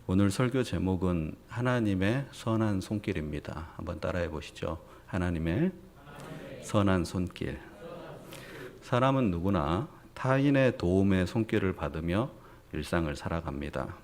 오늘 설교 제목은 하나님의 선한 손길입니다. 한번 따라해 보시죠. 하나님의 선한 손길. 사람은 누구나 타인의 도움의 손길을 받으며 일상을 살아갑니다.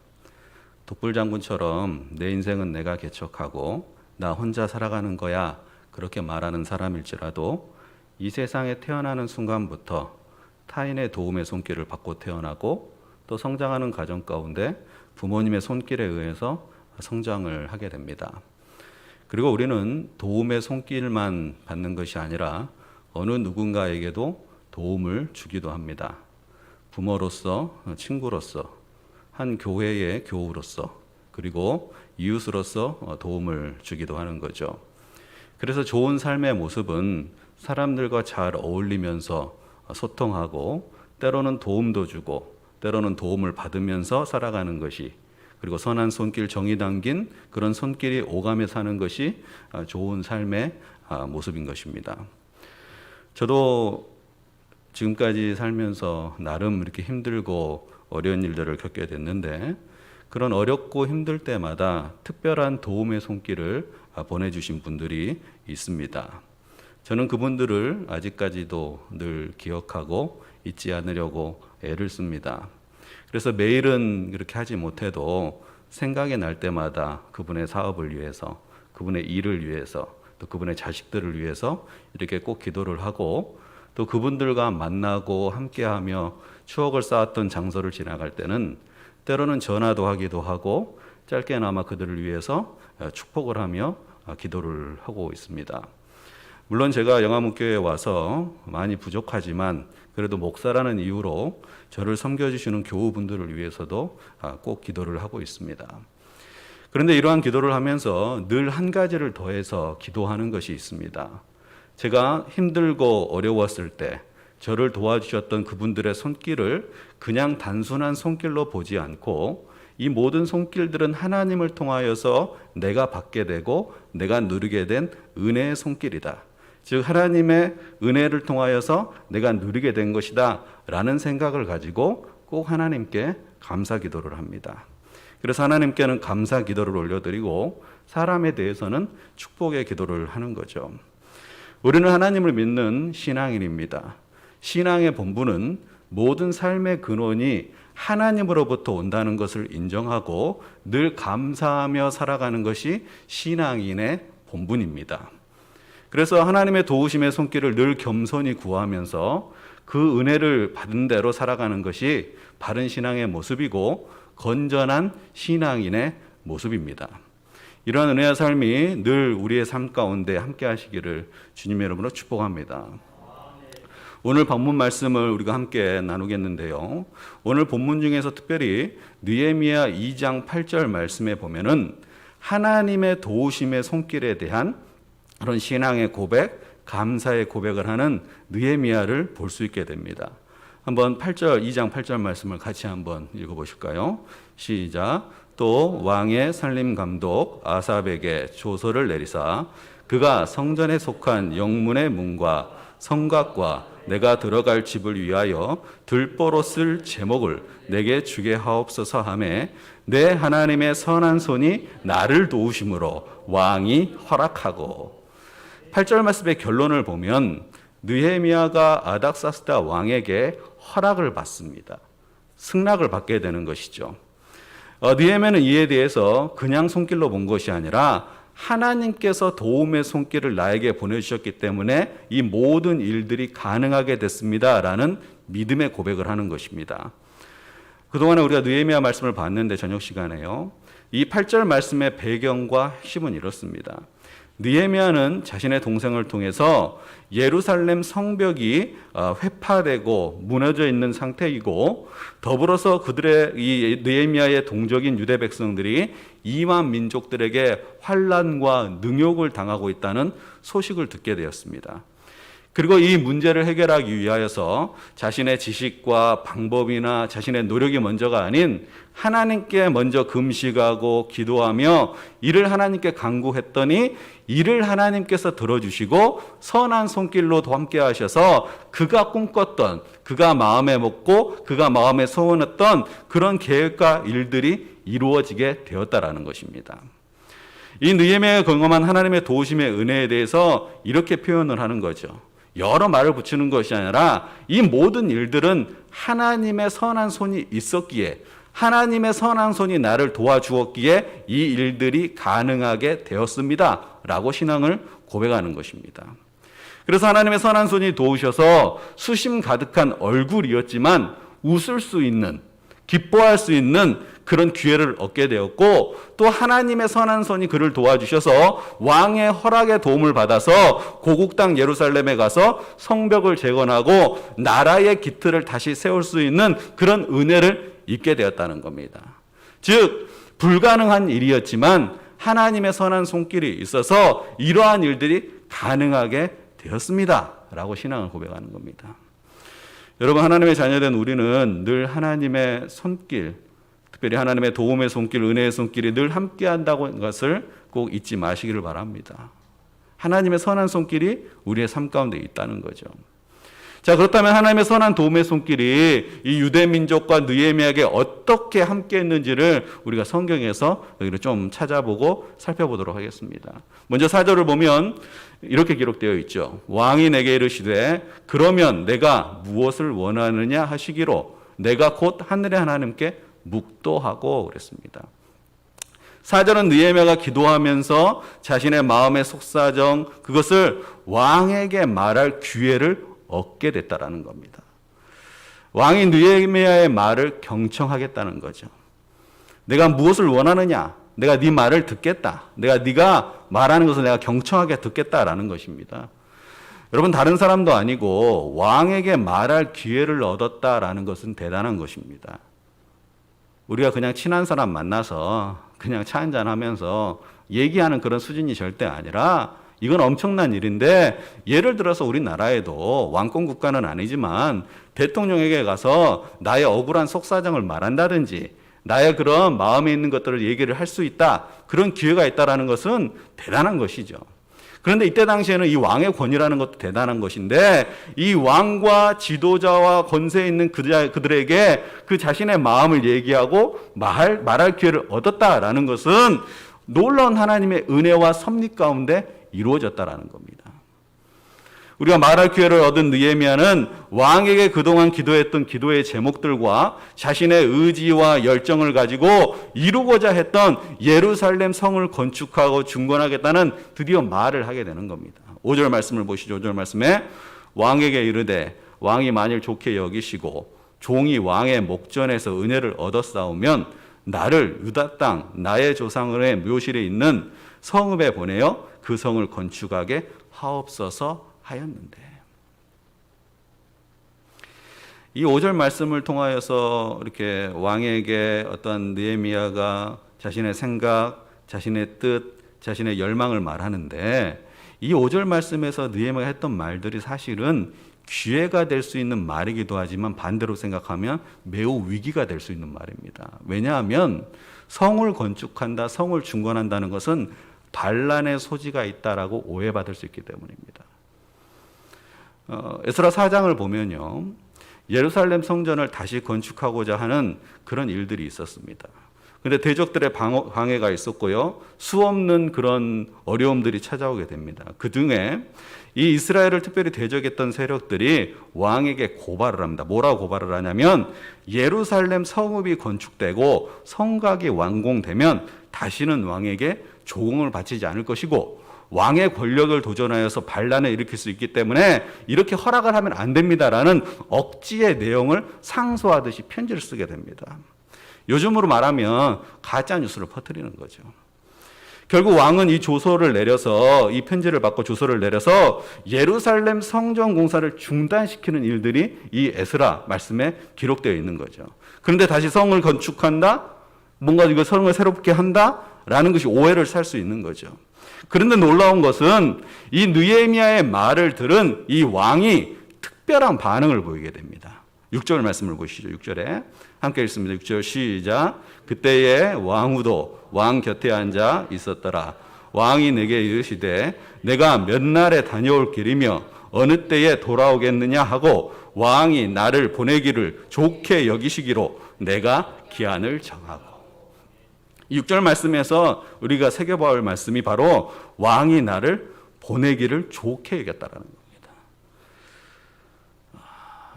독불장군처럼 내 인생은 내가 개척하고 나 혼자 살아가는 거야 그렇게 말하는 사람일지라도 이 세상에 태어나는 순간부터 타인의 도움의 손길을 받고 태어나고 또 성장하는 가정 가운데 부모님의 손길에 의해서 성장을 하게 됩니다. 그리고 우리는 도움의 손길만 받는 것이 아니라 어느 누군가에게도 도움을 주기도 합니다. 부모로서, 친구로서, 한 교회의 교우로서, 그리고 이웃으로서 도움을 주기도 하는 거죠. 그래서 좋은 삶의 모습은 사람들과 잘 어울리면서 소통하고 때로는 도움도 주고 때로는 도움을 받으면서 살아가는 것이, 그리고 선한 손길, 정이 담긴 그런 손길이 오가며 사는 것이 좋은 삶의 모습인 것입니다. 저도 지금까지 살면서 나름 이렇게 힘들고 어려운 일들을 겪게 됐는데, 그런 어렵고 힘들 때마다 특별한 도움의 손길을 보내주신 분들이 있습니다. 저는 그분들을 아직까지도 늘 기억하고 잊지 않으려고 애를 씁니다. 그래서 매일은 그렇게 하지 못해도 생각이 날 때마다 그분의 사업을 위해서, 그분의 일을 위해서, 또 그분의 자식들을 위해서 이렇게 꼭 기도를 하고, 또 그분들과 만나고 함께하며 추억을 쌓았던 장소를 지나갈 때는 때로는 전화도 하기도 하고 짧게나마 그들을 위해서 축복을 하며 기도를 하고 있습니다. 물론 제가 영암목교회에 와서 많이 부족하지만 그래도 목사라는 이유로 저를 섬겨주시는 교우분들을 위해서도 꼭 기도를 하고 있습니다. 그런데 이러한 기도를 하면서 늘 한 가지를 더해서 기도하는 것이 있습니다. 제가 힘들고 어려웠을 때 저를 도와주셨던 그분들의 손길을 그냥 단순한 손길로 보지 않고 이 모든 손길들은 하나님을 통하여서 내가 받게 되고 내가 누리게 된 은혜의 손길이다. 즉 하나님의 은혜를 통하여서 내가 누리게 된 것이다 라는 생각을 가지고 꼭 하나님께 감사 기도를 합니다. 그래서 하나님께는 감사 기도를 올려드리고 사람에 대해서는 축복의 기도를 하는 거죠. 우리는 하나님을 믿는 신앙인입니다. 신앙의 본분은 모든 삶의 근원이 하나님으로부터 온다는 것을 인정하고 늘 감사하며 살아가는 것이 신앙인의 본분입니다. 그래서 하나님의 도우심의 손길을 늘 겸손히 구하면서 그 은혜를 받은 대로 살아가는 것이 바른 신앙의 모습이고 건전한 신앙인의 모습입니다. 이러한 은혜의 삶이 늘 우리의 삶 가운데 함께 하시기를 주님의 이름으로 축복합니다. 오늘 본문 말씀을 우리가 함께 나누겠는데요. 오늘 본문 중에서 특별히 느헤미야 2장 8절 말씀에 보면은 하나님의 도우심의 손길에 대한 그런 신앙의 고백, 감사의 고백을 하는 느헤미야를 볼 수 있게 됩니다. 한번 2장 8절 말씀을 같이 한번 읽어보실까요? 시작. 또 왕의 살림 감독 아삽에게 조서를 내리사 그가 성전에 속한 영문의 문과 성곽과 내가 들어갈 집을 위하여 들보로 쓸 제목을 내게 주게 하옵소서 하매 내 하나님의 선한 손이 나를 도우심으로 왕이 허락하고. 8절 말씀의 결론을 보면 느헤미야가 아닥사스다 왕에게 허락을 받습니다. 승낙을 받게 되는 것이죠. 느헤미야는 이에 대해서 그냥 손길로 본 것이 아니라 하나님께서 도움의 손길을 나에게 보내주셨기 때문에 이 모든 일들이 가능하게 됐습니다 라는 믿음의 고백을 하는 것입니다. 그동안에 우리가 느헤미야 말씀을 봤는데 저녁 시간에요, 이 8절 말씀의 배경과 핵심은 이렇습니다. 느헤미야는 자신의 동생을 통해서 예루살렘 성벽이 회파되고 무너져 있는 상태이고, 더불어서 그들의 이 느헤미야의 동족인 유대 백성들이 이방 민족들에게 환난과 능욕을 당하고 있다는 소식을 듣게 되었습니다. 그리고 이 문제를 해결하기 위하여서 자신의 지식과 방법이나 자신의 노력이 먼저가 아닌 하나님께 먼저 금식하고 기도하며 이를 하나님께 간구했더니 이를 하나님께서 들어주시고 선한 손길로도 함께 하셔서 그가 꿈꿨던, 그가 마음에 먹고 그가 마음에 소원했던 그런 계획과 일들이 이루어지게 되었다라는 것입니다. 이 느헤미야가 경험한 하나님의 도우심의 은혜에 대해서 이렇게 표현을 하는 거죠. 여러 말을 붙이는 것이 아니라 이 모든 일들은 하나님의 선한 손이 있었기에, 하나님의 선한 손이 나를 도와주었기에 이 일들이 가능하게 되었습니다 라고 신앙을 고백하는 것입니다. 그래서 하나님의 선한 손이 도우셔서 수심 가득한 얼굴이었지만 웃을 수 있는, 기뻐할 수 있는 그런 기회를 얻게 되었고, 또 하나님의 선한 손이 그를 도와주셔서 왕의 허락의 도움을 받아서 고국 땅 예루살렘에 가서 성벽을 재건하고 나라의 기틀을 다시 세울 수 있는 그런 은혜를 잊게 되었다는 겁니다. 즉 불가능한 일이었지만 하나님의 선한 손길이 있어서 이러한 일들이 가능하게 되었습니다 라고 신앙을 고백하는 겁니다. 여러분, 하나님의 자녀된 우리는 늘 하나님의 손길, 특별히 하나님의 도움의 손길, 은혜의 손길이 늘 함께 한다는 것을 꼭 잊지 마시기를 바랍니다. 하나님의 선한 손길이 우리의 삶 가운데 있다는 거죠. 자, 그렇다면 하나님의 선한 도움의 손길이 이 유대 민족과 느헤미야에게 어떻게 함께 했는지를 우리가 성경에서 여기를 좀 찾아보고 살펴보도록 하겠습니다. 먼저 4절을 보면 이렇게 기록되어 있죠. 왕이 내게 이르시되 그러면 내가 무엇을 원하느냐 하시기로 내가 곧 하늘의 하나님께 묵도하고 그랬습니다. 4절은 느헤미야가 기도하면서 자신의 마음의 속사정, 그것을 왕에게 말할 기회를 얻게 됐다라는 겁니다. 왕이 느헤미야의 말을 경청하겠다는 거죠. 내가 무엇을 원하느냐? 내가 네 말을 듣겠다. 네가 말하는 것을 내가 경청하게 듣겠다라는 것입니다. 여러분, 다른 사람도 아니고 왕에게 말할 기회를 얻었다라는 것은 대단한 것입니다. 우리가 그냥 친한 사람 만나서 그냥 차 한잔 하면서 얘기하는 그런 수준이 절대 아니라 이건 엄청난 일인데, 예를 들어서 우리나라에도 왕권 국가는 아니지만 대통령에게 가서 나의 억울한 속사정을 말한다든지 나의 그런 마음에 있는 것들을 얘기를 할 수 있다, 그런 기회가 있다는 것은 대단한 것이죠. 그런데 이때 당시에는 이 왕의 권위라는 것도 대단한 것인데, 이 왕과 지도자와 권세 있는 그들에게 그 자신의 마음을 얘기하고 말할 기회를 얻었다라는 것은 놀라운 하나님의 은혜와 섭리 가운데 이루어졌다라는 겁니다. 우리가 말할 기회를 얻은 느헤미야는 왕에게 그동안 기도했던 기도의 제목들과 자신의 의지와 열정을 가지고 이루고자 했던 예루살렘 성을 건축하고 중건하겠다는 드디어 말을 하게 되는 겁니다. 5절 말씀을 보시죠. 5절 말씀에 왕에게 이르되 왕이 만일 좋게 여기시고 종이 왕의 목전에서 은혜를 얻었사오면 나를 유다 땅 나의 조상의 묘실에 있는 성읍에 보내어 그 성을 건축하게 하옵소서 하였는데, 이 5절 말씀을 통하여서 이렇게 왕에게 어떤 느헤미야가 자신의 생각, 자신의 뜻, 자신의 열망을 말하는데, 이 5절 말씀에서 느헤미야가 했던 말들이 사실은 기회가 될 수 있는 말이기도 하지만 반대로 생각하면 매우 위기가 될 수 있는 말입니다. 왜냐하면 성을 건축한다, 성을 중건한다는 것은 반란의 소지가 있다라고 오해받을 수 있기 때문입니다. 에스라 4장을 보면요, 예루살렘 성전을 다시 건축하고자 하는 그런 일들이 있었습니다. 그런데 대적들의 방해가 있었고요, 수없는 그런 어려움들이 찾아오게 됩니다. 그 중에 이 이스라엘을 특별히 대적했던 세력들이 왕에게 고발을 합니다. 뭐라고 고발을 하냐면, 예루살렘 성읍이 건축되고 성곽이 완공되면 다시는 왕에게 조공을 바치지 않을 것이고 왕의 권력을 도전하여서 반란을 일으킬 수 있기 때문에 이렇게 허락을 하면 안 됩니다라는 억지의 내용을 상소하듯이 편지를 쓰게 됩니다. 요즘으로 말하면 가짜 뉴스를 퍼뜨리는 거죠. 결국 왕은 이 조서를 내려서, 이 편지를 받고 조서를 내려서 예루살렘 성전 공사를 중단시키는 일들이 이 에스라 말씀에 기록되어 있는 거죠. 그런데 다시 성을 건축한다? 뭔가 이거 성을 새롭게 한다? 라는 것이 오해를 살 수 있는 거죠. 그런데 놀라운 것은 이 느헤미야의 말을 들은 이 왕이 특별한 반응을 보이게 됩니다. 6절 말씀을 보시죠. 6절에 함께 읽습니다. 6절 시작. 그때에 왕후도 왕 곁에 앉아 있었더라. 왕이 내게 이르시되 내가 몇 날에 다녀올 길이며 어느 때에 돌아오겠느냐 하고 왕이 나를 보내기를 좋게 여기시기로 내가 기한을 정하고. 이 6절 말씀에서 우리가 새겨봐야 할 말씀이 바로 왕이 나를 보내기를 좋게 여겼다라는 겁니다.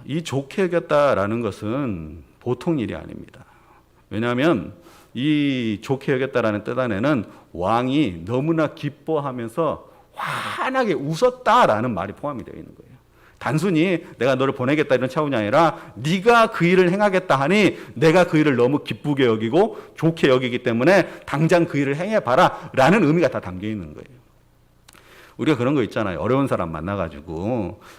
이 좋게 여겼다라는 것은 보통 일이 아닙니다. 왜냐하면 이 좋게 여겼다라는 뜻 안에는 왕이 너무나 기뻐하면서 환하게 웃었다라는 말이 포함이 되어 있는 거예요. 단순히 내가 너를 보내겠다 이런 차원이 아니라 네가 그 일을 행하겠다 하니 내가 그 일을 너무 기쁘게 여기고 좋게 여기기 때문에 당장 그 일을 행해봐라 라는 의미가 다 담겨 있는 거예요. 우리가 그런 거 있잖아요. 어려운 사람 만나가지고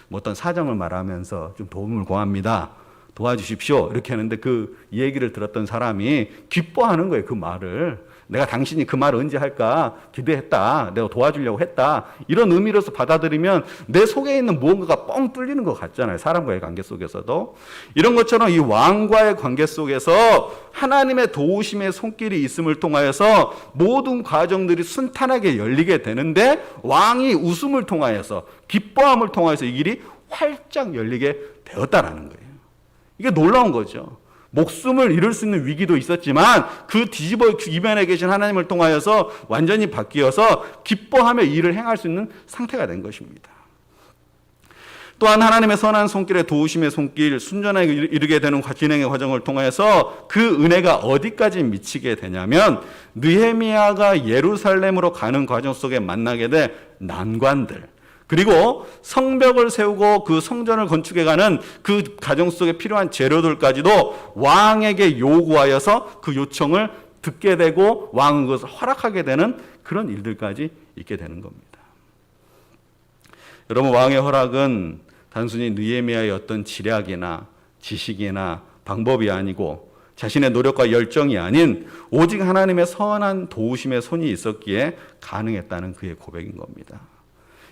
뭐 어떤 사정을 말하면서 좀 도움을 구합니다. 도와주십시오. 이렇게 하는데 그 얘기를 들었던 사람이 기뻐하는 거예요. 그 말을. 내가 당신이 그 말을 언제 할까 기대했다. 내가 도와주려고 했다. 이런 의미로서 받아들이면 내 속에 있는 무언가가 뻥 뚫리는 것 같잖아요. 사람과의 관계 속에서도. 이런 것처럼 이 왕과의 관계 속에서 하나님의 도우심의 손길이 있음을 통하여서 모든 과정들이 순탄하게 열리게 되는데 왕이 웃음을 통하여서 기뻐함을 통하여서 이 길이 활짝 열리게 되었다라는 거예요. 이게 놀라운 거죠. 목숨을 잃을 수 있는 위기도 있었지만 그 뒤집어 이면에 계신 하나님을 통하여서 완전히 바뀌어서 기뻐하며 일을 행할 수 있는 상태가 된 것입니다. 또한 하나님의 선한 손길에 도우심의 손길, 순전하게 이르게 되는 진행의 과정을 통해서 그 은혜가 어디까지 미치게 되냐면 느헤미야가 예루살렘으로 가는 과정 속에 만나게 될 난관들, 그리고 성벽을 세우고 그 성전을 건축해가는 그 과정 속에 필요한 재료들까지도 왕에게 요구하여서 그 요청을 듣게 되고 왕은 그것을 허락하게 되는 그런 일들까지 있게 되는 겁니다. 여러분, 왕의 허락은 단순히 느헤미야의 어떤 지략이나 지식이나 방법이 아니고 자신의 노력과 열정이 아닌 오직 하나님의 선한 도우심의 손이 있었기에 가능했다는 그의 고백인 겁니다.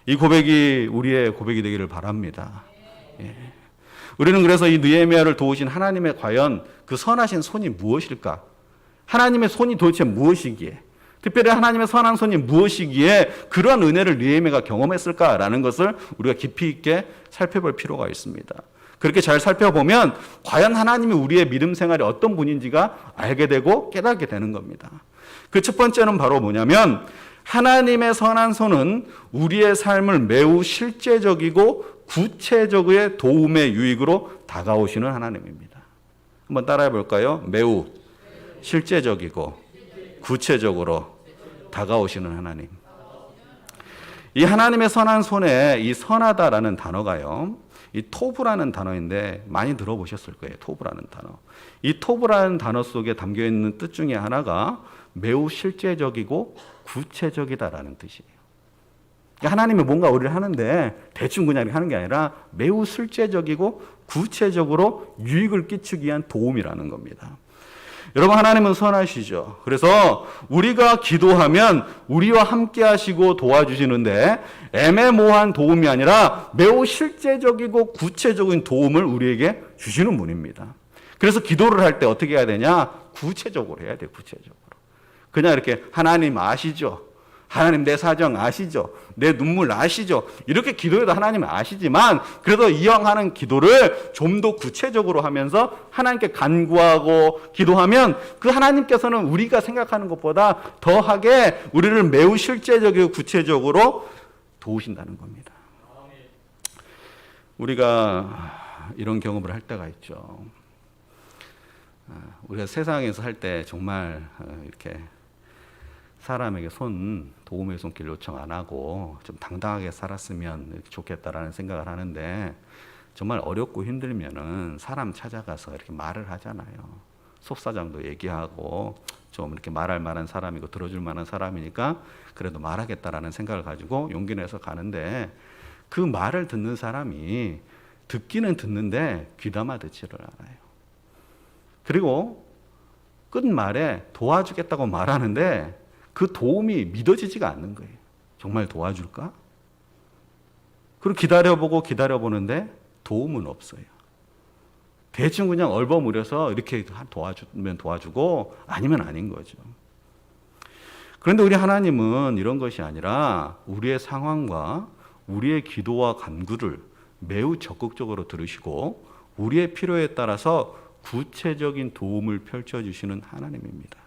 이 고백이 우리의 고백이 되기를 바랍니다. 예. 우리는 그래서 이 느헤미야를 도우신 하나님의 과연 그 선하신 손이 무엇일까? 하나님의 손이 도대체 무엇이기에? 특별히 하나님의 선한 손이 무엇이기에 그러한 은혜를 느헤미야가 경험했을까라는 것을 우리가 깊이 있게 살펴볼 필요가 있습니다. 그렇게 잘 살펴보면 과연 하나님이 우리의 믿음 생활이 어떤 분인지가 알게 되고 깨닫게 되는 겁니다. 그 첫 번째는 바로 뭐냐면 하나님의 선한 손은 우리의 삶을 매우 실제적이고 구체적의 도움의 유익으로 다가오시는 하나님입니다. 한번 따라해 볼까요? 매우 실제적이고 구체적으로 다가오시는 하나님. 이 하나님의 선한 손에 이 선하다라는 단어가요, 이 토브라는 단어인데 많이 들어보셨을 거예요. 토브라는 단어. 이 토브라는 단어 속에 담겨 있는 뜻 중에 하나가 매우 실제적이고 구체적이다라는 뜻이에요. 하나님이 뭔가 우리를 하는데 대충 그냥 하는 게 아니라 매우 실제적이고 구체적으로 유익을 끼치기 위한 도움이라는 겁니다. 여러분, 하나님은 선하시죠. 그래서 우리가 기도하면 우리와 함께 하시고 도와주시는데 애매모호한 도움이 아니라 매우 실제적이고 구체적인 도움을 우리에게 주시는 분입니다. 그래서 기도를 할 때 어떻게 해야 되냐? 구체적으로 해야 돼요. 구체적으로. 그냥 이렇게 하나님 아시죠? 하나님 내 사정 아시죠? 내 눈물 아시죠? 이렇게 기도해도 하나님 아시지만 그래도 이왕 하는 기도를 좀 더 구체적으로 하면서 하나님께 간구하고 기도하면 그 하나님께서는 우리가 생각하는 것보다 더하게 우리를 매우 실제적이고 구체적으로 도우신다는 겁니다. 우리가 이런 경험을 할 때가 있죠. 우리가 세상에서 살 때 정말 이렇게 사람에게 도움의 손길 요청 안 하고 좀 당당하게 살았으면 좋겠다라는 생각을 하는데 정말 어렵고 힘들면은 사람 찾아가서 이렇게 말을 하잖아요. 속사정도 얘기하고 좀 이렇게 말할 만한 사람이고 들어줄 만한 사람이니까 그래도 말하겠다라는 생각을 가지고 용기 내서 가는데 그 말을 듣는 사람이 듣기는 듣는데 귀담아 듣지를 않아요. 그리고 끝말에 도와주겠다고 말하는데 그 도움이 믿어지지가 않는 거예요. 정말 도와줄까? 그리고 기다려보는데 도움은 없어요. 대충 그냥 얼버무려서 이렇게 도와주면 도와주고 아니면 아닌 거죠. 그런데 우리 하나님은 이런 것이 아니라 우리의 상황과 우리의 기도와 간구를 매우 적극적으로 들으시고 우리의 필요에 따라서 구체적인 도움을 펼쳐주시는 하나님입니다.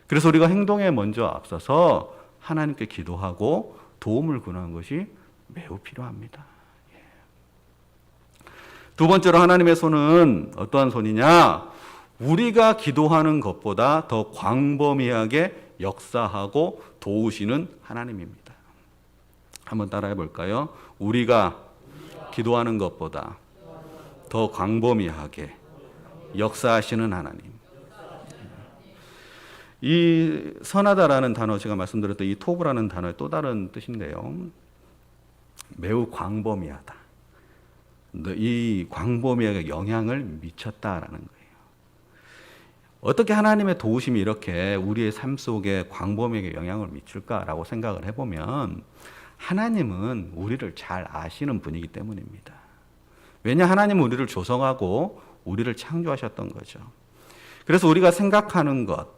그래서 우리가 행동에 먼저 앞서서 하나님께 기도하고 도움을 구하는 것이 매우 필요합니다. 두 번째로 하나님의 손은 어떠한 손이냐? 우리가 기도하는 것보다 더 광범위하게 역사하고 도우시는 하나님입니다. 한번 따라해 볼까요? 우리가 기도하는 것보다 더 광범위하게 역사하시는 하나님. 이 선하다라는 단어, 제가 말씀드렸던 이 토브라는 단어의 또 다른 뜻인데요. 매우 광범위하다. 이 광범위하게 영향을 미쳤다라는 거예요. 어떻게 하나님의 도우심이 이렇게 우리의 삶 속에 광범위하게 영향을 미칠까라고 생각을 해보면 하나님은 우리를 잘 아시는 분이기 때문입니다. 왜냐, 하나님은 우리를 조성하고 우리를 창조하셨던 거죠. 그래서 우리가 생각하는 것,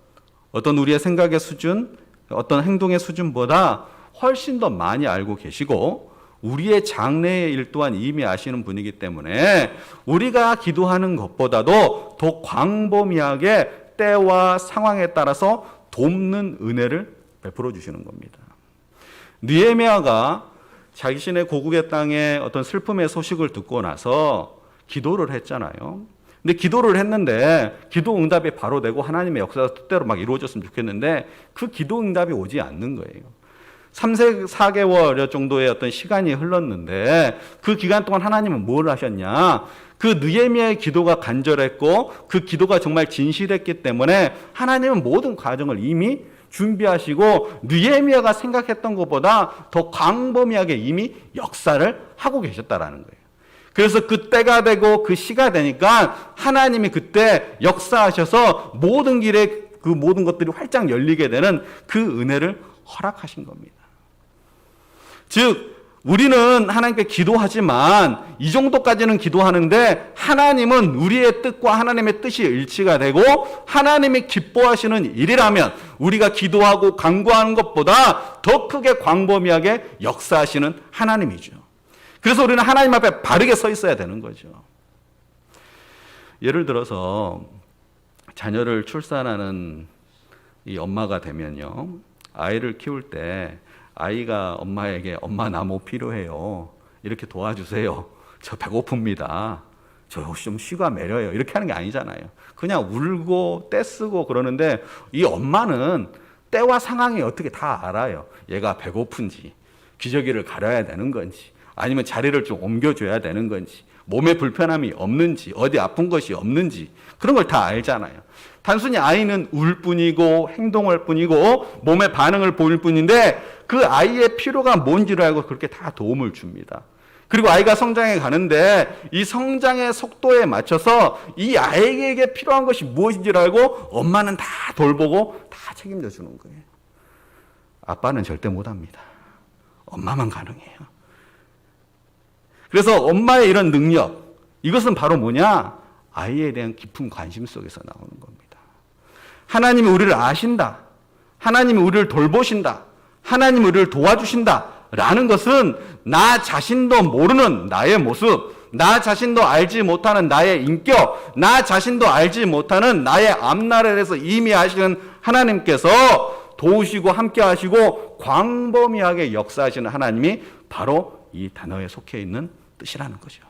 어떤 우리의 생각의 수준, 어떤 행동의 수준보다 훨씬 더 많이 알고 계시고 우리의 장래의 일 또한 이미 아시는 분이기 때문에 우리가 기도하는 것보다도 더 광범위하게 때와 상황에 따라서 돕는 은혜를 베풀어 주시는 겁니다. 느헤미야가 자신의 고국의 땅에 어떤 슬픔의 소식을 듣고 나서 기도를 했잖아요. 근데 기도를 했는데 기도 응답이 바로 되고 하나님의 역사가 뜻대로 막 이루어졌으면 좋겠는데 그 기도 응답이 오지 않는 거예요. 4개월 정도의 어떤 시간이 흘렀는데 그 기간 동안 하나님은 뭘 하셨냐? 그 느헤미야의 기도가 간절했고 그 기도가 정말 진실했기 때문에 하나님은 모든 과정을 이미 준비하시고 느헤미야가 생각했던 것보다 더 광범위하게 이미 역사를 하고 계셨다라는 거예요. 그래서 그 때가 되고 그 시가 되니까 하나님이 그때 역사하셔서 모든 길에 그 모든 것들이 활짝 열리게 되는 그 은혜를 허락하신 겁니다. 즉 우리는 하나님께 기도하지만 이 정도까지는 기도하는데 하나님은 우리의 뜻과 하나님의 뜻이 일치가 되고 하나님이 기뻐하시는 일이라면 우리가 기도하고 간구하는 것보다 더 크게 광범위하게 역사하시는 하나님이죠. 그래서 우리는 하나님 앞에 바르게 서 있어야 되는 거죠. 예를 들어서 자녀를 출산하는 이 엄마가 되면요, 아이를 키울 때 아이가 엄마에게 엄마 나 뭐 필요해요, 이렇게 도와주세요, 저 배고픕니다, 저 혹시 좀 쉬가 매려요, 이렇게 하는 게 아니잖아요. 그냥 울고 떼쓰고 그러는데 이 엄마는 때와 상황이 어떻게 다 알아요. 얘가 배고픈지, 기저귀를 가려야 되는 건지, 아니면 자리를 좀 옮겨줘야 되는 건지, 몸에 불편함이 없는지, 어디 아픈 것이 없는지, 그런 걸 다 알잖아요. 단순히 아이는 울 뿐이고 행동할 뿐이고 몸의 반응을 보일 뿐인데 그 아이의 필요가 뭔지를 알고 그렇게 다 도움을 줍니다. 그리고 아이가 성장해 가는데 이 성장의 속도에 맞춰서 이 아이에게 필요한 것이 무엇인지를 알고 엄마는 다 돌보고 다 책임져 주는 거예요. 아빠는 절대 못합니다. 엄마만 가능해요. 그래서 엄마의 이런 능력, 이것은 바로 뭐냐? 아이에 대한 깊은 관심 속에서 나오는 겁니다. 하나님이 우리를 아신다, 하나님이 우리를 돌보신다, 하나님이 우리를 도와주신다 라는 것은 나 자신도 모르는 나의 모습, 나 자신도 알지 못하는 나의 인격, 나 자신도 알지 못하는 나의 앞날에서 이미 아시는 하나님께서 도우시고 함께 하시고 광범위하게 역사하시는 하나님이 바로 이 단어에 속해 있는 뜻이라는 거죠.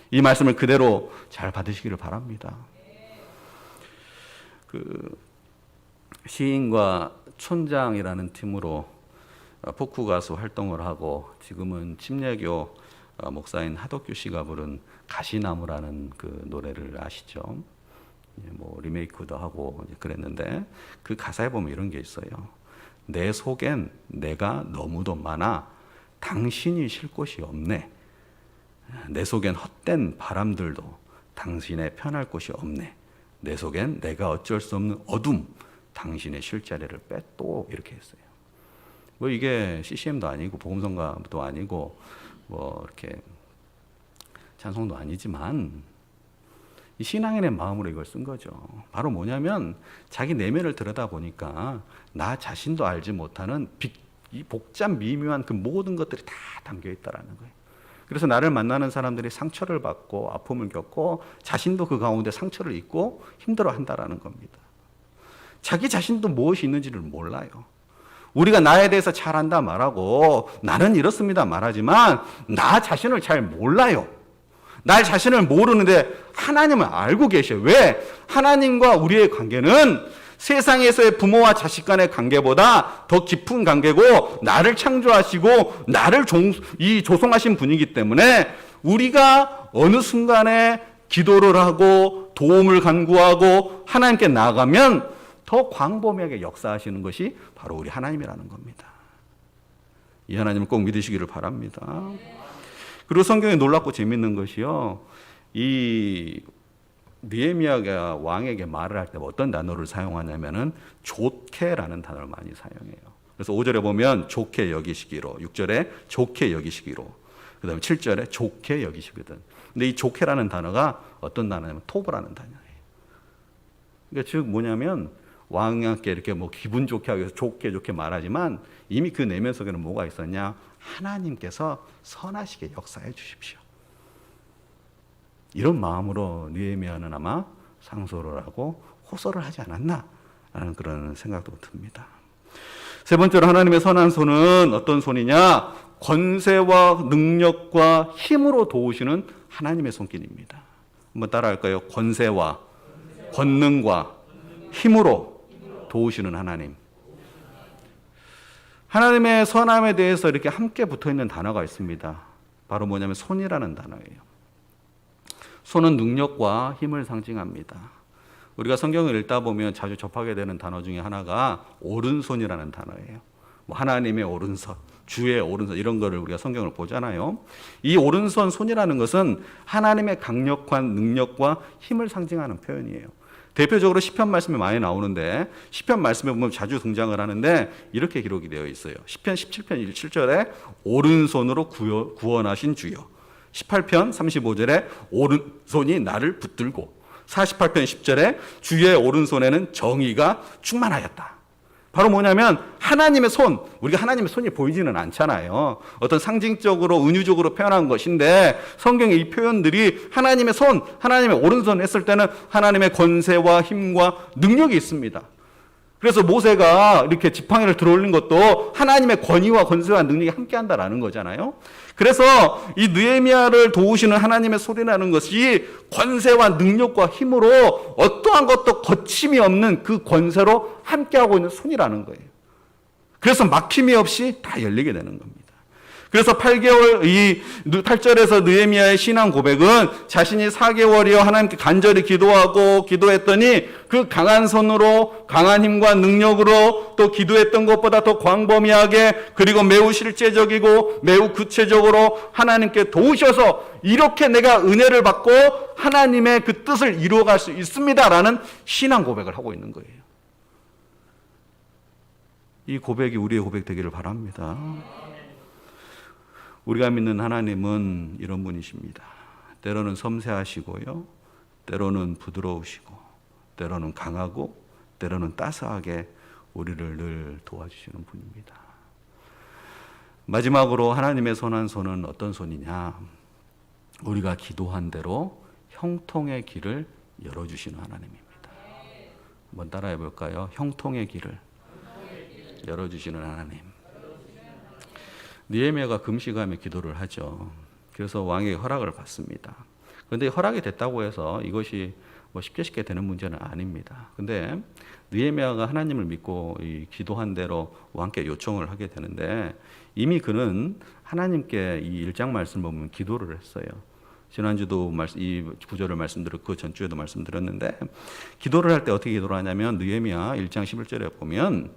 이 말씀을 그대로 잘 받으시기를 바랍니다. 그 시인과 촌장이라는 팀으로 포크 가수 활동을 하고 지금은 침례교 목사인 하덕규 씨가 부른 가시나무라는 그 노래를 아시죠? 뭐 리메이크도 하고 그랬는데 그 가사에 보면 이런 게 있어요. 내 속엔 내가 너무도 많아 당신이 쉴 곳이 없네. 내 속엔 헛된 바람들도 당신의 편할 곳이 없네. 내 속엔 내가 어쩔 수 없는 어둠, 당신의 쉴 자리를 뺏도, 이렇게 했어요. 뭐 이게 CCM도 아니고 복음성가도 아니고 뭐 이렇게 찬송도 아니지만 이 신앙인의 마음으로 이걸 쓴 거죠. 바로 뭐냐면 자기 내면을 들여다보니까 나 자신도 알지 못하는 이 복잡 미묘한 그 모든 것들이 다 담겨 있다라는 거예요. 그래서 나를 만나는 사람들이 상처를 받고 아픔을 겪고 자신도 그 가운데 상처를 입고 힘들어한다라는 겁니다. 자기 자신도 무엇이 있는지를 몰라요. 우리가 나에 대해서 잘 안다 말하고 나는 이렇습니다 말하지만 나 자신을 잘 몰라요. 나 자신을 모르는데 하나님은 알고 계셔요. 왜? 하나님과 우리의 관계는 세상에서의 부모와 자식 간의 관계보다 더 깊은 관계고 나를 창조하시고 나를 조성하신 분이기 때문에 우리가 어느 순간에 기도를 하고 도움을 간구하고 하나님께 나아가면 더 광범위하게 역사하시는 것이 바로 우리 하나님이라는 겁니다. 이 하나님을 꼭 믿으시기를 바랍니다. 그리고 성경에 놀랍고 재밌는 것이요, 이 느헤미야가 왕에게 말을 할 때 어떤 단어를 사용하냐면은 좋게라는 단어를 많이 사용해요. 그래서 5절에 보면 좋게 여기시기로, 6절에 좋게 여기시기로, 그 다음에 7절에 좋게 여기시거든. 근데 이 좋게라는 단어가 어떤 단어냐면 토브라는 단어예요. 그러니까 즉 뭐냐면 왕에게 이렇게 뭐 기분 좋게 하기 위해서 좋게 말하지만 이미 그 내면 속에는 뭐가 있었냐? 하나님께서 선하시게 역사해 주십시오. 이런 마음으로 느헤미야는 아마 상소를 하고 호소를 하지 않았나라는 그런 생각도 듭니다. 세 번째로 하나님의 선한 손은 어떤 손이냐? 권세와 능력과 힘으로 도우시는 하나님의 손길입니다. 한번 따라할까요? 권세와 권능과 힘으로 도우시는 하나님. 하나님의 선함에 대해서 이렇게 함께 붙어있는 단어가 있습니다. 바로 뭐냐면 손이라는 단어예요. 손은 능력과 힘을 상징합니다. 우리가 성경을 읽다 보면 자주 접하게 되는 단어 중에 하나가 오른손이라는 단어예요. 뭐 하나님의 오른손, 주의 오른손 이런 거를 우리가 성경을 보잖아요. 이 오른손 손이라는 것은 하나님의 강력한 능력과 힘을 상징하는 표현이에요. 대표적으로 시편 말씀에 많이 나오는데 시편 말씀에 보면 자주 등장을 하는데 이렇게 기록이 되어 있어요. 시편 17편 7절에 오른손으로 구원하신 주여, 18편 35절에 오른손이 나를 붙들고, 48편 10절에 주의 오른손에는 정의가 충만하였다. 바로 뭐냐면 하나님의 손, 우리가 하나님의 손이 보이지는 않잖아요. 어떤 상징적으로 은유적으로 표현한 것인데 성경의 이 표현들이 하나님의 손, 하나님의 오른손 했을 때는 하나님의 권세와 힘과 능력이 있습니다. 그래서 모세가 이렇게 지팡이를 들어올린 것도 하나님의 권위와 권세와 능력이 함께한다라는 거잖아요. 그래서 이 느헤미야를 도우시는 하나님의 소리라는 것이 권세와 능력과 힘으로 어떠한 것도 거침이 없는 그 권세로 함께하고 있는 손이라는 거예요. 그래서 막힘이 없이 다 열리게 되는 겁니다. 그래서 8개월, 이 8절에서 느헤미야의 신앙 고백은 자신이 4개월이요 하나님께 간절히 기도했더니 그 강한 손으로, 강한 힘과 능력으로 또 기도했던 것보다 더 광범위하게, 그리고 매우 실제적이고 매우 구체적으로 하나님께 도우셔서 이렇게 내가 은혜를 받고 하나님의 그 뜻을 이루어갈 수 있습니다라는 신앙 고백을 하고 있는 거예요. 이 고백이 우리의 고백 되기를 바랍니다. 우리가 믿는 하나님은 이런 분이십니다. 때로는 섬세하시고요, 때로는 부드러우시고, 때로는 강하고, 때로는 따스하게 우리를 늘 도와주시는 분입니다. 마지막으로 하나님의 선한 손은 어떤 손이냐? 우리가 기도한 대로 형통의 길을 열어주시는 하나님입니다. 한번 따라해 볼까요? 형통의 길을 열어주시는 하나님. 느헤미야가 금식하며 기도를 하죠. 그래서 왕의 허락을 받습니다. 그런데 허락이 됐다고 해서 이것이 뭐 쉽게 되는 문제는 아닙니다. 근데 느헤미야가 하나님을 믿고 기도한 대로 왕께 요청을 하게 되는데 이미 그는 하나님께 이 1장 말씀 보면 기도를 했어요. 지난주도 이 구절을 말씀드렸고 그 전주에도 말씀드렸는데 기도를 할 때 어떻게 기도를 하냐면 느헤미야 1장 11절에 보면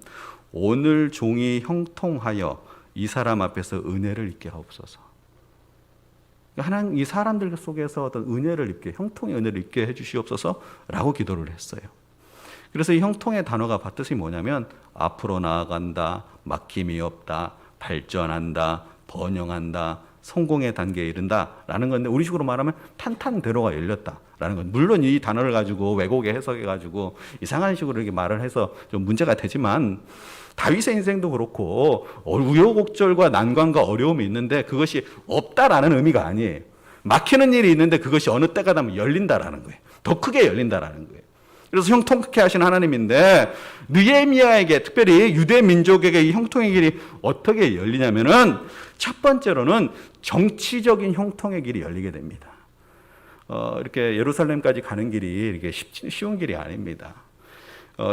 오늘 종이 형통하여 이 사람 앞에서 은혜를 입게 하옵소서. 하나님 이 사람들 속에서 어떤 은혜를 입게, 형통의 은혜를 입게 해주시옵소서라고 기도를 했어요. 그래서 이 형통의 단어가 받듯이 뭐냐면 앞으로 나아간다, 막힘이 없다, 발전한다, 번영한다, 성공의 단계에 이른다라는 건데 우리식으로 말하면 탄탄대로가 열렸다라는 건, 물론 이 단어를 가지고 왜곡에 해석해가지고 이상한 식으로 이렇게 말을 해서 좀 문제가 되지만 다윗의 인생도 그렇고 우여곡절과 난관과 어려움이 있는데 그것이 없다라는 의미가 아니에요. 막히는 일이 있는데 그것이 어느 때가 되면 열린다라는 거예요. 더 크게 열린다라는 거예요. 그래서 형통케 하신 하나님인데 느헤미야에게, 특별히 유대 민족에게 이 형통의 길이 어떻게 열리냐면은 첫 번째로는 정치적인 형통의 길이 열리게 됩니다. 이렇게 예루살렘까지 가는 길이 이렇게 쉬운 길이 아닙니다.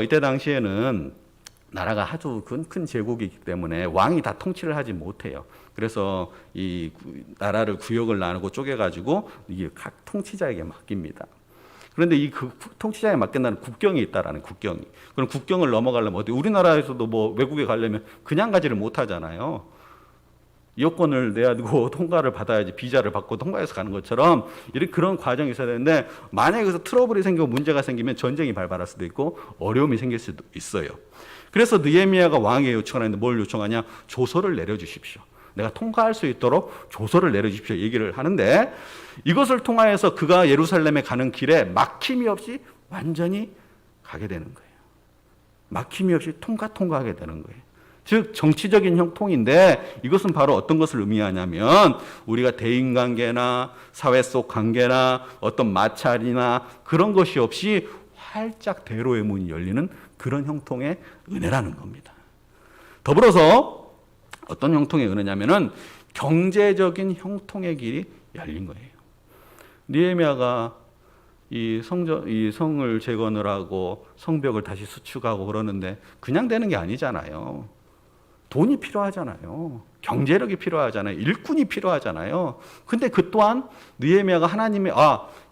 이때 당시에는 나라가 아주 큰 제국이기 때문에 왕이 다 통치를 하지 못해요. 그래서 이 나라를 구역을 나누고 쪼개가지고 이게 각 통치자에게 맡깁니다. 그런데 이 통치자에 맡긴다는 국경이 있다라는 국경이. 그럼 국경을 넘어가려면 어디, 우리나라에서도 뭐 외국에 가려면 그냥 가지를 못하잖아요. 여권을 내야 되고 통과를 받아야지 비자를 받고 통과해서 가는 것처럼 이런 그런 과정이 있어야 되는데, 만약에 여기서 트러블이 생기고 문제가 생기면 전쟁이 발발할 수도 있고 어려움이 생길 수도 있어요. 그래서 느헤미야가 왕에게 요청을 했는데 뭘 요청하냐? 조서를 내려주십시오. 내가 통과할 수 있도록 조서를 내려주십시오 얘기를 하는데, 이것을 통하여서 그가 예루살렘에 가는 길에 막힘이 없이 완전히 가게 되는 거예요. 막힘이 없이 통과하게 되는 거예요. 즉 정치적인 형통인데, 이것은 바로 어떤 것을 의미하냐면 우리가 대인관계나 사회 속 관계나 어떤 마찰이나 그런 것이 없이 활짝 대로의 문이 열리는 그런 형통의 은혜라는 겁니다. 더불어서 어떤 형통의 은혜냐면은 경제적인 형통의 길이 열린 거예요. 느헤미야가 이 성을 재건을 하고 성벽을 다시 수축하고 그러는데 그냥 되는 게 아니잖아요. 돈이 필요하잖아요. 경제력이 필요하잖아요. 일꾼이 필요하잖아요. 근데 그 또한 느헤미야가 하나님의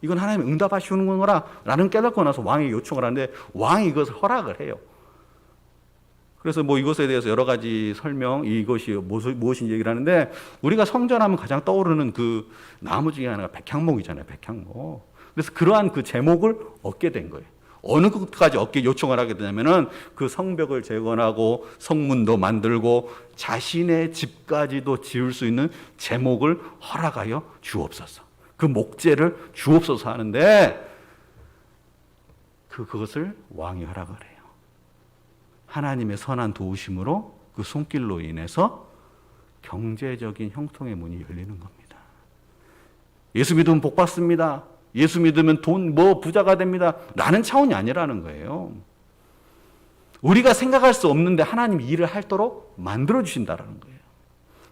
이건 하나님이 응답하시는 거라 라는 깨닫고 나서 왕에게 요청을 하는데 왕이 이것을 허락을 해요. 그래서 뭐 이것에 대해서 여러 가지 설명, 이것이 무엇인지 얘기를 하는데, 우리가 성전하면 가장 떠오르는 그 나무 중에 하나가 백향목이잖아요. 백향목. 그래서 그러한 그 제목을 얻게 된 거예요. 어느 것까지 얻게 요청을 하게 되냐면은 그 성벽을 재건하고 성문도 만들고 자신의 집까지도 지을 수 있는 제목을 허락하여 주옵소서. 그 목재를 주옵소서 하는데, 그것을 왕이 허락을 해요. 하나님의 선한 도우심으로 그 손길로 인해서 경제적인 형통의 문이 열리는 겁니다. 예수 믿으면 복 받습니다. 예수 믿으면 부자가 됩니다. 라는 차원이 아니라는 거예요. 우리가 생각할 수 없는데 하나님이 일을 하도록 만들어 주신다라는 거예요.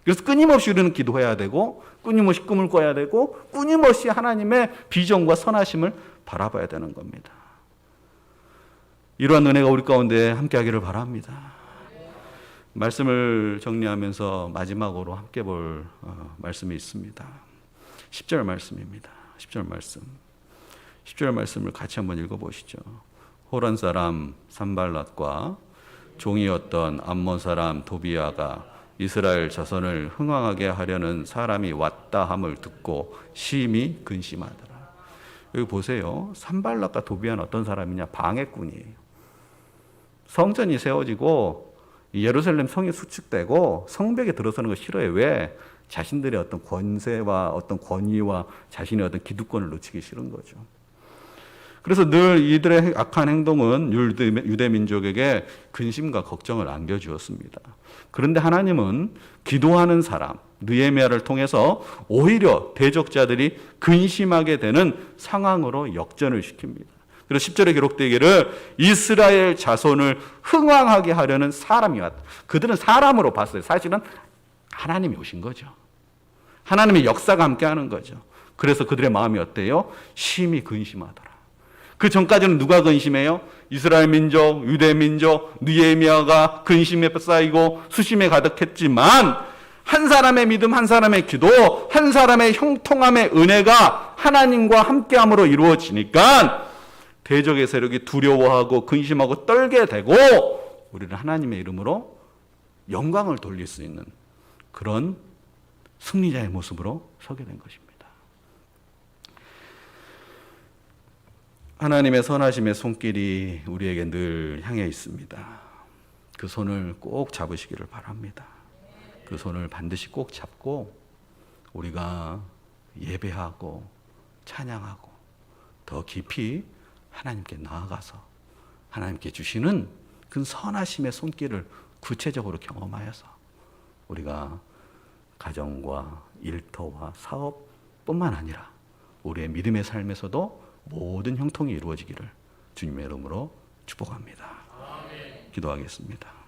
그래서 끊임없이 우리는 기도해야 되고, 끊임없이 꿈을 꿔야 되고, 끊임없이 하나님의 비전과 선하심을 바라봐야 되는 겁니다. 이러한 은혜가 우리 가운데 함께하기를 바랍니다. 말씀을 정리하면서 마지막으로 함께 볼 말씀이 있습니다. 10절 말씀입니다. 10절 말씀. 10절 말씀을 같이 한번 읽어보시죠. 호란 사람 산발랏과 종이었던 암몬 사람 도비아가 이스라엘 자손을 흥왕하게 하려는 사람이 왔다 함을 듣고 심히 근심하더라. 여기 보세요. 산발랏과 도비아는 어떤 사람이냐? 방해꾼이에요. 성전이 세워지고 예루살렘 성이 수축되고 성벽에 들어서는 거 싫어해요. 왜? 자신들의 어떤 권세와 어떤 권위와 자신의 어떤 기득권을 놓치기 싫은 거죠. 그래서 늘 이들의 악한 행동은 유대 민족에게 근심과 걱정을 안겨주었습니다. 그런데 하나님은 기도하는 사람 느헤미야를 통해서 오히려 대적자들이 근심하게 되는 상황으로 역전을 시킵니다. 그래서 10절에 기록되기를 이스라엘 자손을 흥왕하게 하려는 사람이 왔다. 그들은 사람으로 봤어요. 사실은 하나님이 오신 거죠. 하나님의 역사가 함께하는 거죠. 그래서 그들의 마음이 어때요? 심히 근심하더라. 그 전까지는 누가 근심해요? 이스라엘 민족, 유대 민족, 느헤미야가 근심에 쌓이고 수심에 가득했지만, 한 사람의 믿음, 한 사람의 기도, 한 사람의 형통함의 은혜가 하나님과 함께함으로 이루어지니까 대적의 세력이 두려워하고 근심하고 떨게 되고, 우리는 하나님의 이름으로 영광을 돌릴 수 있는 그런 승리자의 모습으로 서게 된 것입니다. 하나님의 선하심의 손길이 우리에게 늘 향해 있습니다. 그 손을 꼭 잡으시기를 바랍니다. 그 손을 반드시 꼭 잡고 우리가 예배하고 찬양하고 더 깊이 하나님께 나아가서 하나님께 주시는 그 선하심의 손길을 구체적으로 경험하여서 우리가 가정과 일터와 사업뿐만 아니라 우리의 믿음의 삶에서도 모든 형통이 이루어지기를 주님의 이름으로 축복합니다. 기도하겠습니다.